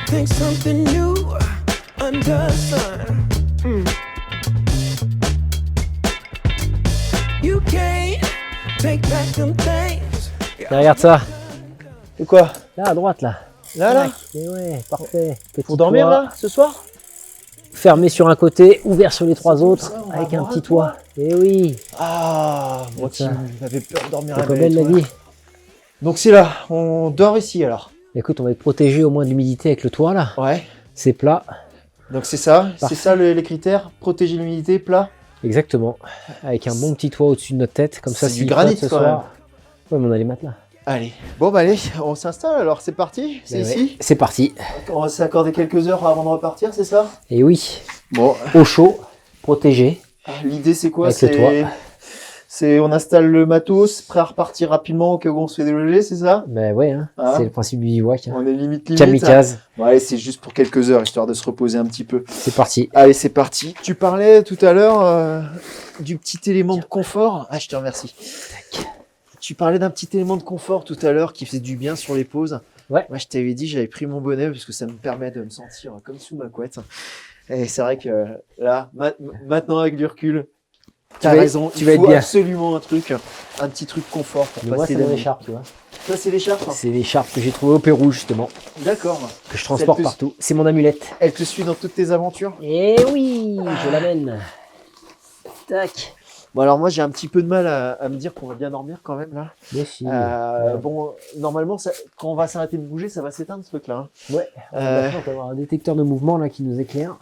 think something new under the sun. You can't take back them things. Regarde ça. Et quoi? Là, à droite, là. Là Et ouais, parfait. Petit Pour dormir toit, là, ce soir? fermé sur un côté, ouvert sur les trois autres, ça, on va avec un avoir petit un toit. toit. Et oui, Ah, moi C'est qui ça. m'avais peur de dormir à comme la elle l'a toile. dit. Donc c'est là, on dort ici alors. Écoute, on va être protégé au moins de l'humidité avec le toit là. Ouais. C'est plat. Donc c'est ça, Parfait. c'est ça les critères, protéger l'humidité, plat. Exactement. Avec un bon petit toit au-dessus de notre tête. Comme ça, C'est si du il granit, flotte ce quand soir. Ouais, mais on a les matelas. Allez. Bon bah allez, on s'installe alors, c'est parti, c'est Mais ici. ouais, c'est parti. On va s'accorder quelques heures avant de repartir, c'est ça? Et oui, Bon, au chaud, protégé. l'idée c'est quoi? Avec le toit. C'est on installe le matos, prêt à repartir rapidement au cas où on se fait déloger, c'est ça? Ben ouais, hein, Ah. c'est le principe du bivouac. Hein. On est limite. Kamikaze, Bon, allez, c'est juste pour quelques heures, histoire de se reposer un petit peu. c'est parti. Allez, c'est parti. Tu parlais tout à l'heure du petit élément de confort. Ah, je te remercie. Tu parlais d'un petit élément de confort tout à l'heure qui faisait du bien sur les pauses. Ouais. Moi, je t'avais dit, j'avais pris mon bonnet parce que ça me permet de me sentir comme sous ma couette. Et c'est vrai que là, maintenant avec du recul, t'as vas- raison. tu Il vas être faut bien. absolument un petit truc confort pour Mais moi, passer c'est la mon nuit. écharpe, tu vois. Ça, c'est l'écharpe. C'est l'écharpe que j'ai trouvée au Pérou, justement, D'accord. que je transporte Celle que- partout. C'est mon amulette. Elle te suit dans toutes tes aventures. Et oui, je l'amène. Tac. Bon, alors moi, j'ai un petit peu de mal à me dire qu'on va bien dormir quand même là. Mais si. Bon, normalement, quand on va s'arrêter de bouger, ça va s'éteindre ce truc-là. Hein. Ouais, on Euh, va avoir un détecteur de mouvement là qui nous éclaire.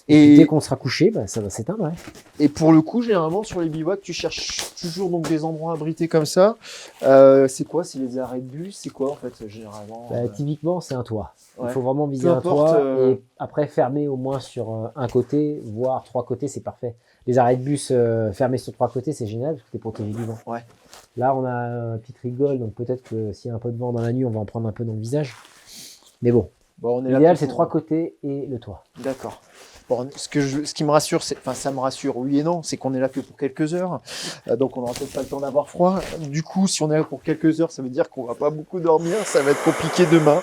Et- Et dès qu'on sera couché, bah, ça va s'éteindre. Ouais. Et pour le coup, généralement, sur les bivouacs, tu cherches toujours donc des endroits abrités comme ça. C'est quoi? C'est les arrêts de bus? C'est quoi en fait, généralement? Bah, typiquement, c'est un toit. Ouais. Il faut vraiment viser Peu un importe, toit et après fermer au moins sur un côté, voire trois côtés, c'est parfait. Les arrêts de bus fermés sur trois côtés, c'est génial parce que tu es protégé du vent. Ouais. Là, on a un petit rigole, donc peut-être que s'il y a un peu de vent dans la nuit, on va en prendre un peu dans le visage. Mais bon, Bon, on est là l'idéal, pour- c'est trois côtés et le toit. D'accord. Bon, ce qui me rassure, enfin ça me rassure, oui et non, c'est qu'on est là que pour quelques heures, donc on n'aura peut-être pas le temps d'avoir froid. Du coup, si on est là pour quelques heures, ça veut dire qu'on va pas beaucoup dormir, ça va être compliqué demain.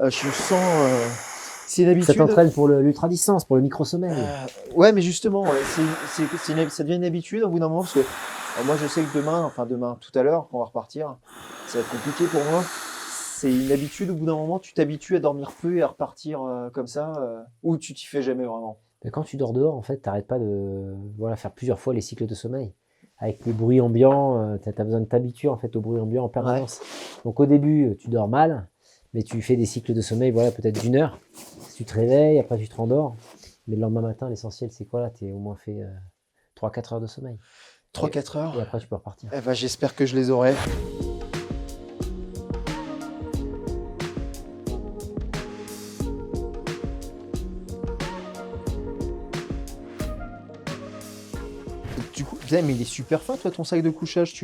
Je sens, c'est une Ça habitude. t'entraîne pour l'ultra-distance, pour le micro-sommeil. Ouais, mais justement, ouais, ça devient une habitude au bout d'un moment, parce que moi je sais que demain, tout à l'heure, quand on va repartir, ça va être compliqué pour moi. C'est une habitude, au bout d'un moment, tu t'habitues à dormir peu et à repartir comme ça, ou tu t'y fais jamais vraiment. Mais quand tu dors dehors, en fait, t'arrêtes pas de faire plusieurs fois les cycles de sommeil. Avec les bruits ambiants, tu as besoin de t'habituer en fait aux bruits ambiants en permanence. Donc au début, tu dors mal, mais tu fais des cycles de sommeil, voilà, peut-être d'une heure. Tu te réveilles, après tu te rendors. Mais le lendemain matin, l'essentiel, c'est quoi là? Tu as au moins fait 3-4 heures de sommeil. 3-4 heures. Et après, tu peux repartir. Eh ben, j'espère que je les aurai. Du coup, putain, mais il est super fin, toi, ton sac de couchage.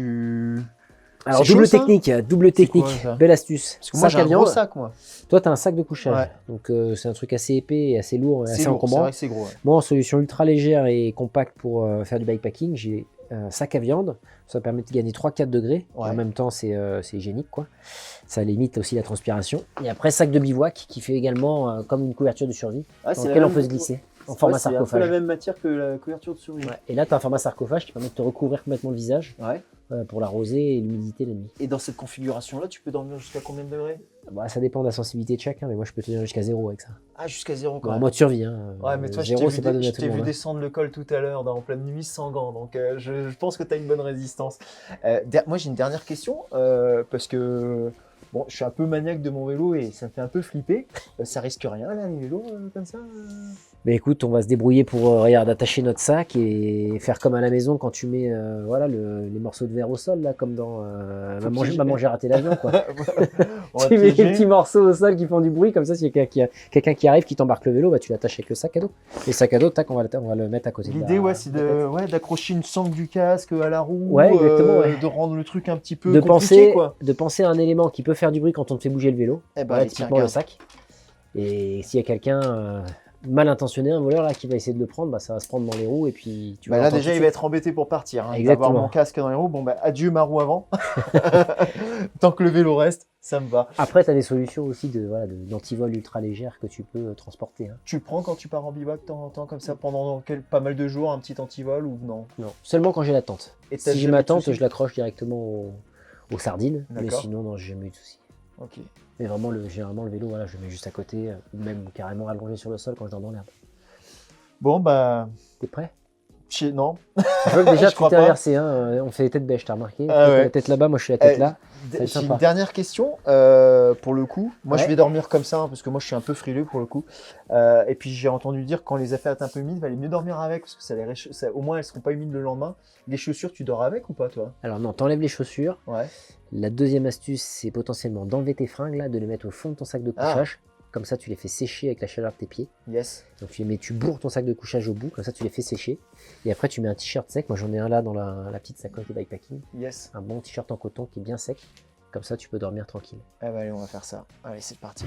Alors, C'est double chaud, ça technique, double technique, quoi, ça belle astuce. Parce que moi, j'ai Sac un à gros viande. sac, moi. Toi, tu as un sac de couchage. Ouais. Donc, c'est un truc assez épais, et assez lourd, et C'est assez lourd, c'est encombrant. vrai que c'est gros. Ouais. Moi, en solution ultra légère et compacte pour faire du bikepacking, j'ai un sac à viande. Ça permet de gagner 3-4 degrés. Ouais. En même temps, c'est hygiénique, quoi. Ça limite aussi la transpiration. Et après, sac de bivouac qui fait également comme une couverture de survie Ah, dans lequel on peut se glisser en format C'est un peu la sarcophage. même matière que la couverture de survie. Ouais. Et là, tu as un format sarcophage qui permet de te recouvrir complètement le visage Ouais. pour la rosée et l'humidité la nuit. Et dans cette configuration-là, tu peux dormir jusqu'à combien de degrés? Bah, ça dépend de la sensibilité de chacun, mais moi, je peux tenir jusqu'à 0 avec ça. Ah, jusqu'à 0 quand Bon, en même. mode survie. Hein. Ouais, mais toi, je 0, t'ai c'est vu, pas donné je à tout t'ai le vu monde. Hein. descendre le col tout à l'heure en pleine nuit sans gants, donc je pense que tu as une bonne résistance. Moi, j'ai une dernière question, parce que bon, je suis un peu maniaque de mon vélo et ça me fait un peu flipper. Ça risque rien, là, les vélos comme ça Mais écoute, on va se débrouiller pour regarde, attacher notre sac et faire comme à la maison quand tu mets voilà, les morceaux de verre au sol, là, comme dans Maman, j'ai raté l'avion. Quoi. On va Tu mets piéger. des petits morceaux au sol qui font du bruit, comme ça, s'il y a quelqu'un qui arrive, qui t'embarque le vélo, bah, tu l'attaches avec le sac à dos. Et le sac à dos, tac, on va le mettre à côté. de L'idée, la- ouais, c'est de la tête. d'accrocher une sangle du casque à la roue, Ouais, exactement, ouais. de rendre le truc un petit peu de compliqué, quoi. penser à un élément qui peut faire du bruit quand on te fait bouger le vélo, Eh ben, voilà, allez, tiens, typiquement le regarde. sac. Et s'il y a quelqu'un mal intentionné, un voleur là qui va essayer de le prendre, bah, ça va se prendre dans les roues et puis tu vas Là l'entendre déjà tout il de va suite. être embêté pour partir. Il va avoir Exactement. mon casque dans les roues. Bon bah adieu ma roue avant. Tant que le vélo reste, ça me va. Après, tu as des solutions aussi d'antivol ultra légères que tu peux transporter. Hein. Tu le prends quand tu pars en bivouac de temps en temps comme ça pendant pas mal de jours, un petit antivol ou non? Non, seulement quand j'ai la tente. Et t'as Si j'ai jamais ma eu de tente, soucis? je l'accroche directement aux sardines, mais D'accord. sinon, non, j'ai jamais eu de soucis. Ok. Mais vraiment, généralement, le vélo, voilà, je le mets juste à côté, ou même carrément allongé sur le sol quand je dors dans l'herbe. Bon bah T'es prêt? non. Je vois que déjà, Je tu crois t'es pas. inversé, hein. On fait les têtes bêches, t'as remarqué? Ah Toi, t'as ouais. la tête là-bas, moi je suis la tête là. va être J'ai sympa. une dernière question pour le coup. Moi, je Ouais. vais dormir comme ça hein, parce que moi, je suis un peu frileux pour le coup. Et puis, j'ai entendu dire que quand les affaires étaient un peu humides, il valait mieux dormir avec parce que au moins, elles seront pas humides le lendemain. Les chaussures, tu dors avec ou pas, toi? Alors non, t'enlèves les chaussures. Ouais. La deuxième astuce, c'est potentiellement d'enlever tes fringues là, de les mettre au fond de ton sac de couchage. Comme ça, tu les fais sécher avec la chaleur de tes pieds. Yes. Donc tu bourres ton sac de couchage au bout, comme ça tu les fais sécher. Et après tu mets un t-shirt sec. Moi j'en ai un là dans la petite sacoche de bikepacking. Yes. Un bon t-shirt en coton qui est bien sec. Comme ça tu peux dormir tranquille. Ah bah allez, on va faire ça. Allez, c'est parti.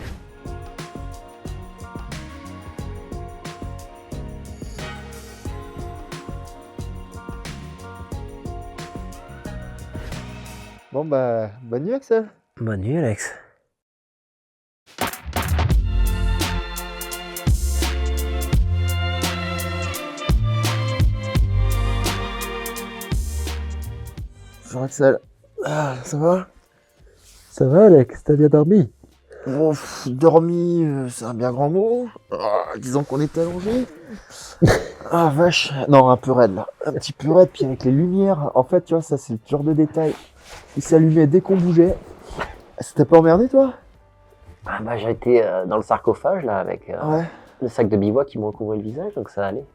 Bon bah, bonne nuit Axel. Bonne nuit Alex. Bonjour Axel. Ah, ça va? Ça va Alex, t'as bien dormi? Bon, dormi, c'est un bien grand mot. Ah, disons qu'on est allongé. Ah vache. Non, un peu raide là. Un petit peu raide, puis avec les lumières. En fait, tu vois, ça c'est le genre de détail. Il s'allumait dès qu'on bougeait. Ça t'a pas emmerdé toi? Ah bah j'ai été dans le sarcophage là avec Ouais. le sac de bivouac qui me recouvrait le visage, donc ça allait.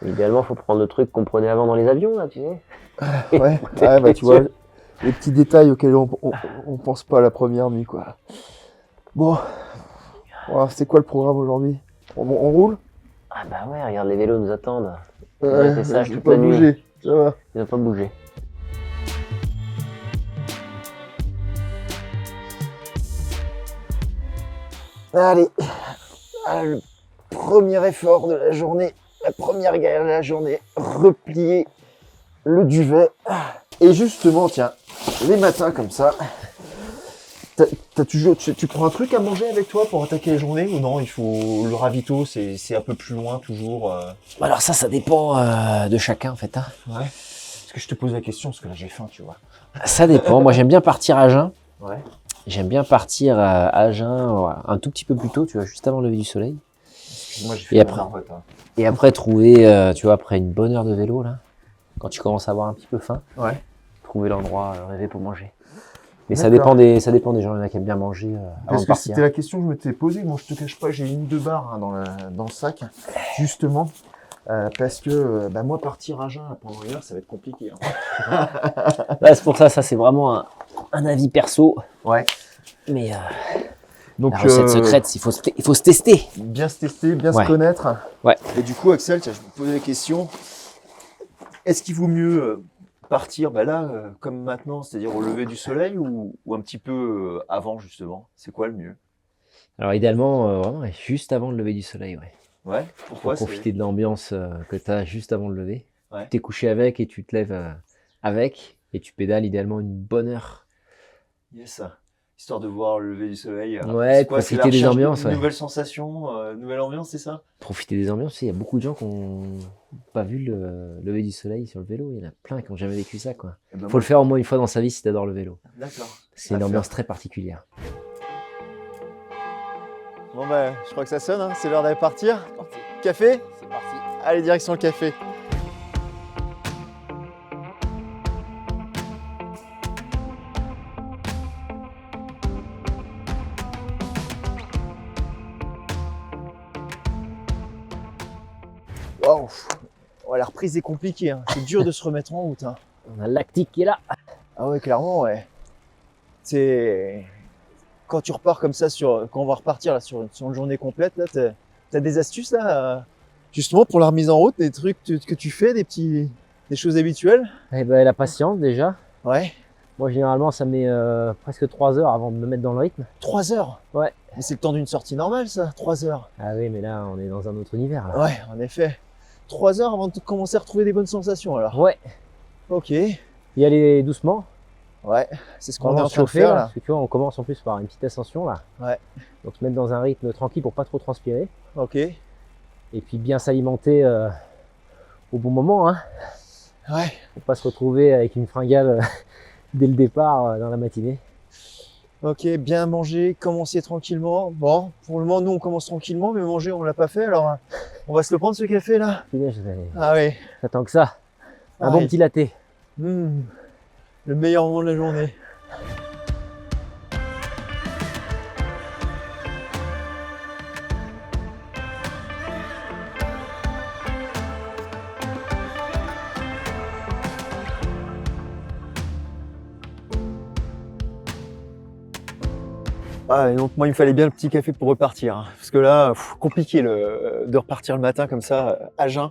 Idéalement, faut prendre le truc qu'on prenait avant dans les avions là, tu sais. Ouais, bah tu vois, les petits détails auxquels on pense pas la première nuit quoi. Bon, c'est quoi le programme aujourd'hui? On roule? Ah bah ouais, regarde, les vélos nous attendent. Ouais, c'est ça, je vais toute pas la nuit. bouger, ça va. Ils n'ont pas bougé. Allez, le premier effort de la journée, la première galère de la journée, replier le duvet. Et justement, tiens, les matins comme ça, t'as toujours, tu prends un truc à manger avec toi pour attaquer la journée ou non? Il faut le ravito, c'est un peu plus loin toujours. Alors ça dépend de chacun en fait. Hein. Ouais. Est-ce que je te pose la question parce que là j'ai faim, tu vois. Ça dépend. Moi j'aime bien partir à jeun. Ouais. J'aime bien partir à jeun un tout petit peu plus tôt, tu vois, juste avant le lever du soleil. Excuse-moi, j'ai fait Et la après- marmotte, hein. Et après trouver, tu vois, après une bonne heure de vélo là, quand tu commences à avoir un petit peu faim, Ouais. trouver l'endroit rêvé pour manger. Mais ça D'accord. dépend des gens, il y en a qui aiment bien manger avant Parce de que partir. c'était la question que je m'étais posée. Moi, je te cache pas, j'ai une ou deux barres hein, dans le sac, justement, parce que moi, partir à jeun pendant une heure, ça va être compliqué. Hein. Ouais, c'est pour ça, c'est vraiment un avis perso. Ouais. Mais Donc, la recette secrète, il faut se tester. bien se tester, bien Ouais. se connaître. Ouais. Et du coup, Axel, tiens, je me posais la question est-ce qu'il vaut mieux partir là, comme maintenant, c'est-à-dire au lever du soleil, ou un petit peu avant, justement? C'est quoi le mieux? Alors idéalement, vraiment, juste avant le lever du soleil, ouais. Ouais. Pourquoi Pour profiter de l'ambiance que tu as juste avant le lever. Ouais. Tu t'es couché avec et tu te lèves avec et tu pédales idéalement une bonne heure. Yes. Histoire de voir le lever du soleil. Ouais, C'est quoi, c'est la profiter des recherche ambiances, de ouais. nouvelles sensations, nouvelle ambiance, c'est ça? Profiter des ambiances, il y a beaucoup de gens qui n'ont pas vu le lever du soleil sur le vélo. Il y en a plein qui n'ont jamais vécu ça, quoi. Eh ben, Faut le faire au moins une fois dans sa vie si tu adores le vélo. D'accord. C'est une ambiance très particulière. Bon je crois que ça sonne, hein. C'est l'heure d'aller partir. Café? C'est parti. Allez, direction le café. Waouh! Oh, la reprise est compliquée, hein. C'est dur de se remettre en route, hein. On a le lactique qui est là. Ah ouais, clairement, ouais. C'est quand tu repars comme ça quand on va repartir là sur une journée complète là, t'as des astuces là, justement pour la remise en route, des trucs que tu fais, des choses habituelles? Eh ben, la patience déjà. Ouais. Moi, généralement, ça met presque 3 heures avant de me mettre dans le rythme. 3 heures? Ouais. Mais c'est le temps d'une sortie normale, ça, 3 heures. Ah oui, mais là, on est dans un autre univers. Là. Ouais, en effet. 3 heures avant de commencer à retrouver des bonnes sensations, alors. Ouais. Ok. Y aller doucement. Ouais, c'est ce qu'on est Vraiment en train de chauffer, faire, là. là. Parce que tu vois, on commence en plus par une petite ascension, là. Ouais. Donc, se mettre dans un rythme tranquille pour pas trop transpirer. Ok. Et puis, bien s'alimenter au bon moment, hein. Ouais. Pour pas se retrouver avec une fringale dès le départ dans la matinée. Ok, bien manger, commencer tranquillement. Bon, pour le moment, nous, on commence tranquillement, mais manger, on l'a pas fait, alors on va se le prendre, ce café, là. Punaise, Ah oui. j'attends que ça. Un Ah bon oui. petit latte. Le meilleur moment de la journée. Ah, et donc moi, il me fallait bien le petit café pour repartir, hein, parce que là, compliqué de repartir le matin comme ça, à jeun.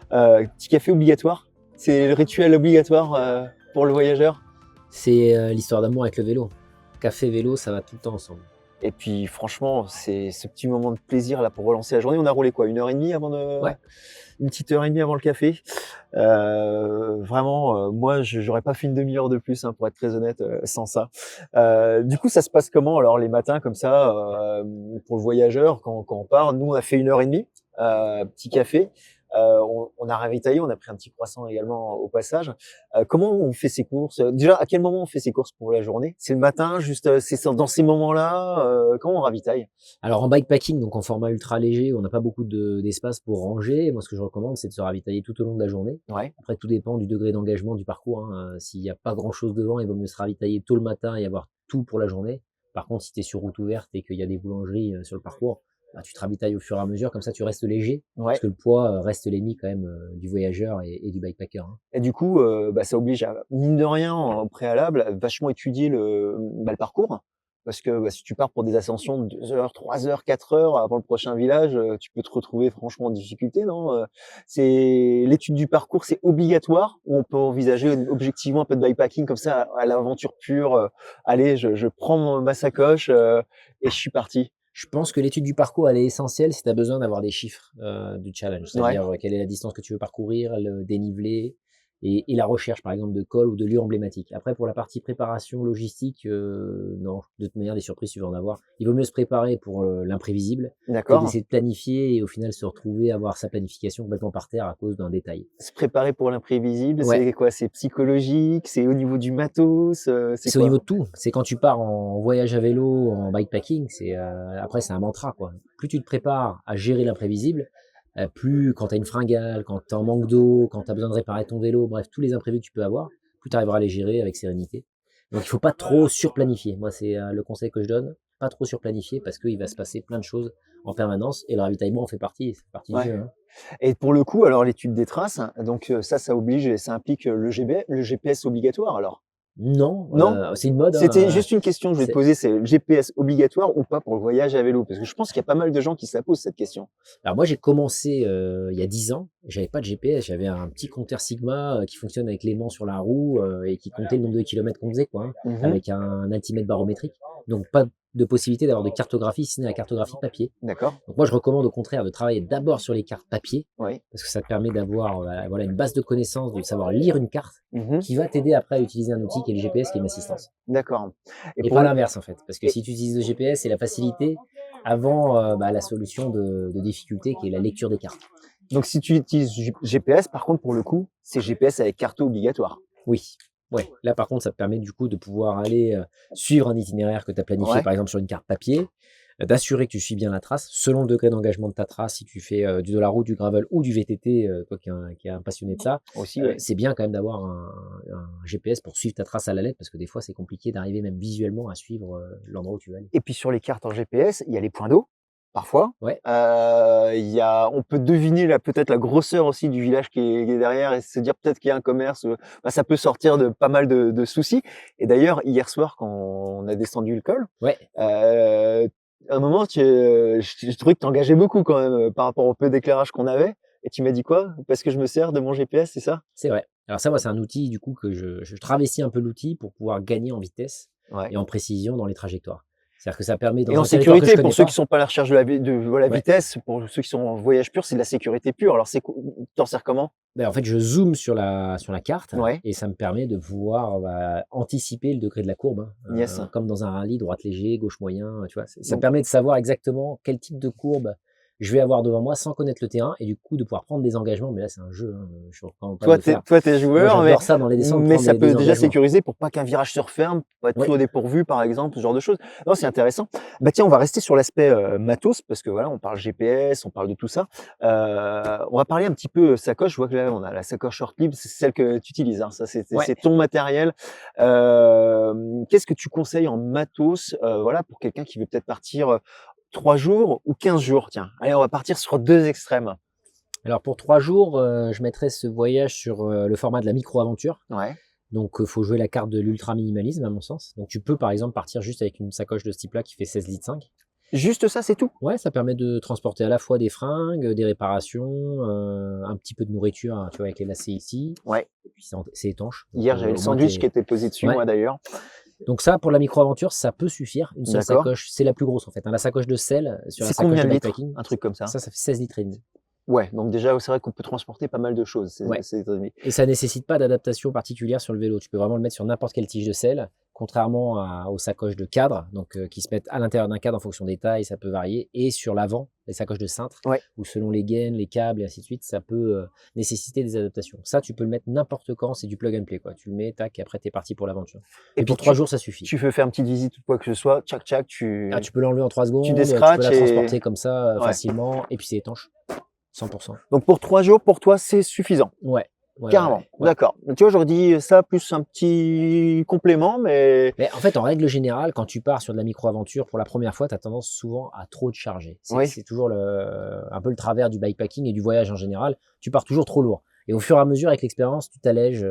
Petit café obligatoire, c'est le rituel obligatoire pour le voyageur. C'est l'histoire d'amour avec le vélo. Café, vélo, ça va tout le temps ensemble. Et puis franchement, c'est ce petit moment de plaisir là pour relancer la journée. On a roulé quoi, 1h30 avant de... Ouais. Une petite heure et demie avant le café. Vraiment, moi, j'aurais pas fait une demi-heure de plus, hein, pour être très honnête, sans ça. Du coup, ça se passe comment alors les matins comme ça pour le voyageur quand on part? Nous, on a fait 1h30, petit café. On a ravitaillé, on a pris un petit croissant également au passage. Comment on fait ses courses? Déjà, à quel moment on fait ses courses pour la journée? C'est le matin, juste, c'est dans ces moments-là? Comment on ravitaille? Alors en bikepacking, donc en format ultra léger, on n'a pas beaucoup d'espace pour ranger. Moi, ce que je recommande, c'est de se ravitailler tout au long de la journée. Ouais, Après, tout dépend du degré d'engagement du parcours, hein. S'il n'y a pas grand-chose devant, il vaut mieux se ravitailler tôt le matin et avoir tout pour la journée. Par contre, si tu es sur route ouverte et qu'il y a des boulangeries sur le parcours, bah, tu te ravitailles au fur et à mesure, comme ça tu restes léger, parce ouais. que le poids reste l'ennemi quand même du voyageur et du bikepacker, hein. Et du coup, bah, ça oblige à, mine de rien, au préalable, à vachement étudier le parcours. Parce que, bah, si tu pars pour des ascensions de 2 heures, 3 heures, 4 heures avant le prochain village, tu peux te retrouver franchement en difficulté, non? C'est l'étude du parcours, c'est obligatoire ou on peut envisager objectivement un peu de bikepacking comme ça à l'aventure pure, allez, je prends ma sacoche, et je suis parti? Je pense que l'étude du parcours, elle est essentielle si tu as besoin d'avoir des chiffres du challenge, Ouais, c'est-à-dire quelle est la distance que tu veux parcourir, le dénivelé et la recherche, par exemple, de cols ou de lieux emblématiques. Après, pour la partie préparation logistique, non, de toute manière, des surprises, tu vas en avoir. Il vaut mieux se préparer pour l'imprévisible que d'accord. d'essayer de planifier et au final se retrouver à avoir sa planification complètement par terre à cause d'un détail. Se préparer pour l'imprévisible, Ouais. c'est quoi? C'est psychologique? C'est au niveau du matos? C'est C'est au quoi? niveau de tout. C'est quand tu pars en voyage à vélo, en bikepacking, après c'est un mantra, quoi. Plus tu te prépares à gérer l'imprévisible, plus quand tu as une fringale, quand tu es en manque d'eau, quand tu as besoin de réparer ton vélo, bref, tous les imprévus que tu peux avoir, plus tu arriveras à les gérer avec sérénité. Donc il faut pas trop surplanifier. Moi, c'est le conseil que je donne, pas trop surplanifier parce qu'il va se passer plein de choses en permanence et le ravitaillement en fait partie, c'est partie du Ouais. jeu, hein. Et pour le coup, alors l'étude des traces, donc ça oblige et ça implique le GPS obligatoire alors? Non, Non? c'est une mode, C'était hein, juste une question que je vais te c'est poser, c'est le GPS obligatoire ou pas pour le voyage à vélo? Parce que je pense qu'il y a pas mal de gens qui se la posent cette question. Alors moi j'ai commencé il y a 10 ans, j'avais pas de GPS, j'avais un petit compteur Sigma qui fonctionne avec l'aimant sur la roue et qui comptait le nombre de kilomètres qu'on faisait, quoi, hein, Mmh. avec un altimètre barométrique. Donc pas de possibilité d'avoir de cartographie, sinon la cartographie papier. D'accord, Donc moi je recommande au contraire de travailler d'abord sur les cartes papier, oui. parce que ça te permet d'avoir voilà, une base de connaissances, de savoir lire une carte, Mmh. qui va t'aider après à utiliser un outil qui est le GPS, qui est une assistance. D'accord. Et Et pour pas le l'inverse en fait, parce que et si tu utilises le GPS, c'est la facilité avant la solution de difficulté qui est la lecture des cartes. donc si tu utilises GPS, par contre, pour le coup, c'est GPS avec carte obligatoire? Oui, ouais. Là, par contre, ça te permet du coup de pouvoir aller suivre un itinéraire que tu as planifié, Ouais, par exemple sur une carte papier, d'assurer que tu suis bien la trace, selon le degré d'engagement de ta trace, si tu fais de la route, du gravel ou du VTT, toi qui est un passionné de ça, aussi, ouais. c'est bien quand même d'avoir un GPS pour suivre ta trace à la lettre, parce que des fois, c'est compliqué d'arriver même visuellement à suivre l'endroit où tu vas aller. Et puis sur les cartes en GPS, il y a les points d'eau, parfois. Ouais. On peut deviner peut-être la grosseur aussi du village qui est derrière et se dire peut-être qu'il y a un commerce. Bah, ça peut sortir de pas mal de soucis. Et d'ailleurs, hier soir, quand on a descendu le col, Ouais, à un moment, je trouvais que tu engageais beaucoup quand même par rapport au peu d'éclairage qu'on avait. Et tu m'as dit quoi? Parce que je me sers de mon GPS, c'est ça? c'est vrai. Alors ça, moi, c'est un outil du coup que je travestis un peu l'outil pour pouvoir gagner en vitesse Ouais. et en précision dans les trajectoires. C'est-à-dire que ça permet dans Et en un territoire que je sécurité, connais pour ceux pas. qui sont pas à la recherche de la Ouais. vitesse, pour ceux qui sont en voyage pur, c'est de la sécurité pure. Alors, t'en sers comment? Ben, en fait, je zoome sur la carte Ouais. et ça me permet de pouvoir anticiper le degré de la courbe, hein, Yes. comme dans un rallye, droite léger, gauche moyen, tu vois. Ça Donc- permet de savoir exactement quel type de courbe je vais avoir devant moi sans connaître le terrain et du coup de pouvoir prendre des engagements. Mais là, c'est un jeu, hein, je suis pas de Toi, le faire. t'es Moi, joueur, mais, j'adore ça dans les descentes, mais prendre ça des peut déjà engagements. sécuriser pour pas qu'un virage se referme, pour être Ouais. pris au dépourvu, par exemple, ce genre de choses. Non, c'est intéressant. Bah, tiens, on va rester sur l'aspect matos, parce que voilà, on parle GPS, on parle de tout ça. On va parler un petit peu sacoche. Je vois que là, on a la sacoche Shortclip, c'est celle que tu utilises, hein. Ça, c'est Ouais. ton matériel. Qu'est-ce que tu conseilles en matos, voilà, pour quelqu'un qui veut peut-être partir 3 jours ou 15 jours? Tiens, allez, on va partir sur 2 extrêmes. Alors pour 3 jours, je mettrais ce voyage sur le format de la micro-aventure. Ouais. Donc, faut jouer la carte de l'ultra-minimalisme, à mon sens. Donc, tu peux, par exemple, partir juste avec une sacoche de ce type-là qui fait 16 litres 5. Juste ça, c'est tout? Ouais, ça permet de transporter à la fois des fringues, des réparations, un petit peu de nourriture, hein, tu vois, avec les lacets ici. Ouais. Et puis, c'est étanche. Donc, Hier, j'avais le au moins, sandwich qui était posé dessus, Ouais. moi, d'ailleurs. Donc ça, pour la micro-aventure, ça peut suffire. Une seule D'accord. sacoche, c'est la plus grosse, en fait, hein. La sacoche de sel sur la C'est sacoche combien de de litres? bikepacking, Un truc comme ça? ça fait 16 litres et demi. Ouais, donc déjà, c'est vrai qu'on peut transporter pas mal de choses. Ouais. C'est Et ça nécessite pas d'adaptation particulière sur le vélo. Tu peux vraiment le mettre sur n'importe quelle tige de selle, contrairement aux sacoches de cadre, donc qui se mettent à l'intérieur d'un cadre en fonction des tailles, ça peut varier. Et sur l'avant, les sacoches de cintre, Ouais. où selon les gaines, les câbles et ainsi de suite, ça peut nécessiter des adaptations. Ça, tu peux le mettre n'importe quand, c'est du plug and play, quoi. Tu le mets, tac, et après t'es parti pour l'aventure. Et puis pour 3 jours, ça suffit. tu veux faire une petite visite ou quoi que ce soit, tchac tchac, tu Tu peux l'enlever en 3 secondes, tu peux descratches la et- transporter comme ça Ouais. facilement, et puis c'est étanche. 100%. Donc pour 3 jours, pour toi, c'est suffisant. Ouais. Ouais, Carrément. ouais. D'accord. Tu vois, j'aurais dit ça plus un petit complément, mais Mais en fait, en règle générale, quand tu pars sur de la micro-aventure pour la première fois, tu as tendance souvent à trop te charger. Oui. C'est toujours un peu le travers du bikepacking et du voyage en général. Tu pars toujours trop lourd. Et au fur et à mesure, avec l'expérience, tu t'allèges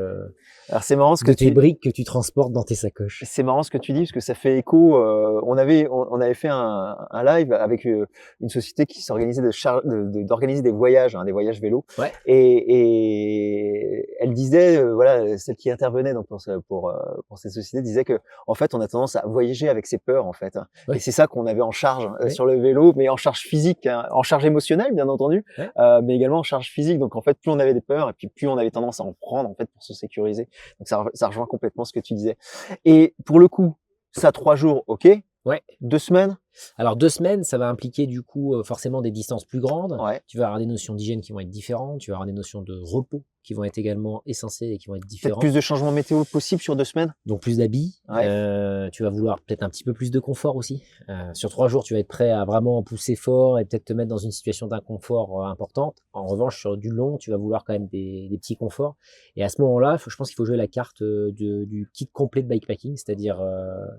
alors c'est marrant ce que de tes briques que tu transportes dans tes sacoches. C'est marrant ce que tu dis parce que ça fait écho. On avait fait un live avec une société qui s'organisait d'organiser des voyages, hein, des voyages vélo. Ouais. Et elle disait, voilà, celle qui intervenait donc pour cette société disait que en fait on a tendance à voyager avec ses peurs en fait. Hein. Ouais. Et c'est ça qu'on avait en charge Ouais. sur le vélo, mais en charge physique, hein, en charge émotionnelle bien entendu, Ouais. mais également en charge physique. Donc en fait plus on avait des peurs et puis plus on avait tendance à en prendre en fait pour se sécuriser. Donc ça rejoint complètement ce que tu disais. Et pour le coup, ça 3 jours, ok. Ouais. 2 semaines, Alors 2 semaines, ça va impliquer du coup forcément des distances plus grandes. ouais. Tu vas avoir des notions d'hygiène qui vont être différentes. Tu vas avoir des notions de repos qui vont être également essentielles et qui vont être Peut-être différentes. plus de changements météo possible sur 2 semaines. Donc plus d'habits, Ouais. tu vas vouloir peut-être un petit peu plus de confort aussi. Sur 3 jours, tu vas être prêt à vraiment pousser fort et peut-être te mettre dans une situation d'inconfort importante. En revanche, sur du long, tu vas vouloir quand même des petits conforts. Et à ce moment-là, je pense qu'il faut jouer la carte du kit complet de bikepacking, c'est-à-dire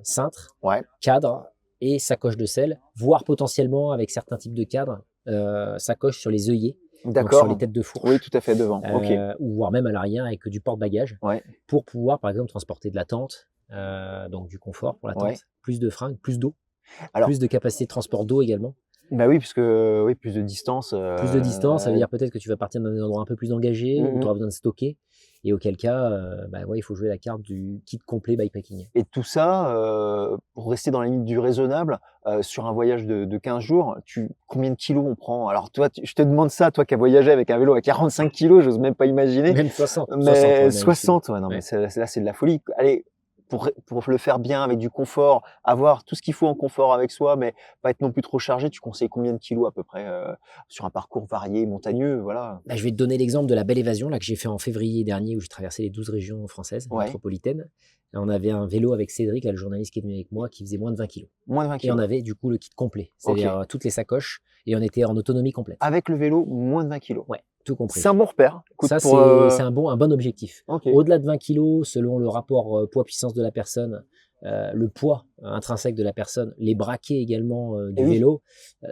cintre, Ouais. cadre et sacoche de selle, voire potentiellement avec certains types de cadres, sacoche sur les œillets, donc sur D'accord. les têtes de fourche. Oui, tout à fait devant. Ok. Ou voire même à l'arrière avec du porte-bagages Ouais. pour pouvoir par exemple transporter de la tente, donc du confort pour la tente, Ouais. plus de fringues, plus d'eau, Alors- plus de capacité de transport d'eau également, Bah oui, puisque oui, plus de distance. plus de distance, ça veut dire peut-être que tu vas partir dans des endroits un peu plus engagés où Mhm. tu auras besoin de stocker et auquel cas il faut jouer la carte du kit complet bikepacking. Et tout ça, pour rester dans la limite du raisonnable, sur un voyage de 15 jours, combien de kilos on prend? Alors toi, je te demande ça, toi qui as voyagé avec un vélo à 45 kilos, j'ose même pas imaginer. Même 60. Mais 60, 60, ouais, non, Ouais. mais là, c'est de la folie. Allez, pour le faire bien avec du confort, avoir tout ce qu'il faut en confort avec soi, mais pas être non plus trop chargé, tu conseilles combien de kilos à peu près sur un parcours varié, montagneux, voilà. Bah, je vais te donner l'exemple de la belle évasion là, que j'ai fait en février dernier où j'ai traversé les 12 régions françaises Ouais. métropolitaines. Et on avait un vélo avec Cédric, là, le journaliste qui est venu avec moi, qui faisait moins de 20 kilos. Moins de 20 Et kilos. on avait du coup le kit complet, c'est-à-dire toutes les sacoches, et on était en autonomie complète. Avec le vélo, moins de 20 kilos. Ouais, tout compris. C'est un bon repère. Écoute, Ça, pour, c'est un bon objectif. ok. Au-delà de 20 kilos, selon le rapport poids-puissance de la personne, le poids intrinsèque de la personne, les braquets également du Et oui. vélo,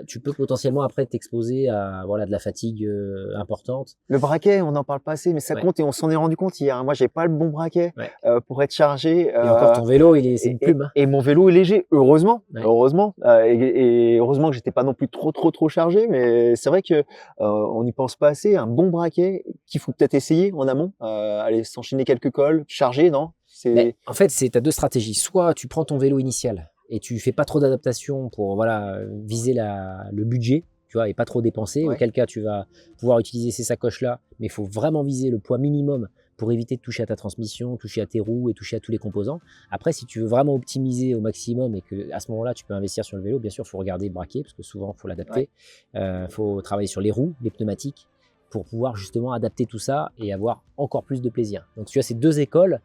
tu peux potentiellement après t'exposer à voilà, de la fatigue importante. Le braquet, on n'en parle pas assez, mais ça Ouais. compte et on s'en est rendu compte hier. Moi, j'ai pas le bon braquet Ouais. pour être chargé. Et encore, ton vélo, c'est une plume. Hein. Et mon vélo est léger, heureusement, Ouais. heureusement, et heureusement que j'étais pas non plus trop chargé. Mais c'est vrai que on n'y pense pas assez. Un bon braquet qu'il faut peut-être essayer en amont. Aller s'enchaîner quelques cols, charger, non? Mais en fait, tu as deux stratégies. Soit tu prends ton vélo initial et tu fais pas trop d'adaptation pour voilà, viser le budget, tu vois, et pas trop dépenser. Ouais. Auquel cas, tu vas pouvoir utiliser ces sacoches-là, mais il faut vraiment viser le poids minimum pour éviter de toucher à ta transmission, toucher à tes roues et toucher à tous les composants. Après, si tu veux vraiment optimiser au maximum et que à ce moment-là, tu peux investir sur le vélo, bien sûr, il faut regarder le braquet parce que souvent, il faut l'adapter. Il faut travailler sur les roues, les pneumatiques, pour pouvoir justement adapter tout ça et avoir encore plus de plaisir. Donc tu as ces deux écoles.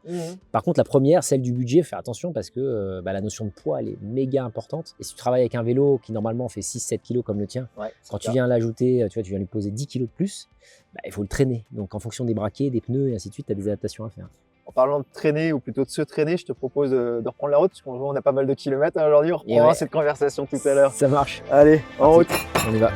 Par contre, la première, celle du budget, faire attention parce que la notion de poids, elle est méga importante. Et si tu travailles avec un vélo qui normalement fait 6-7 kg comme le tien, quand tu viens l'ajouter, tu viens lui poser 10 kg de plus, il faut le traîner. Donc en fonction des braquets, des pneus et ainsi de suite, tu as des adaptations à faire. En parlant de traîner, ou plutôt de se traîner, je te propose de reprendre la route, parce qu'on a pas mal de kilomètres aujourd'hui. On reprendra cette conversation tout à l'heure. Ça marche. Allez, en route. On y va.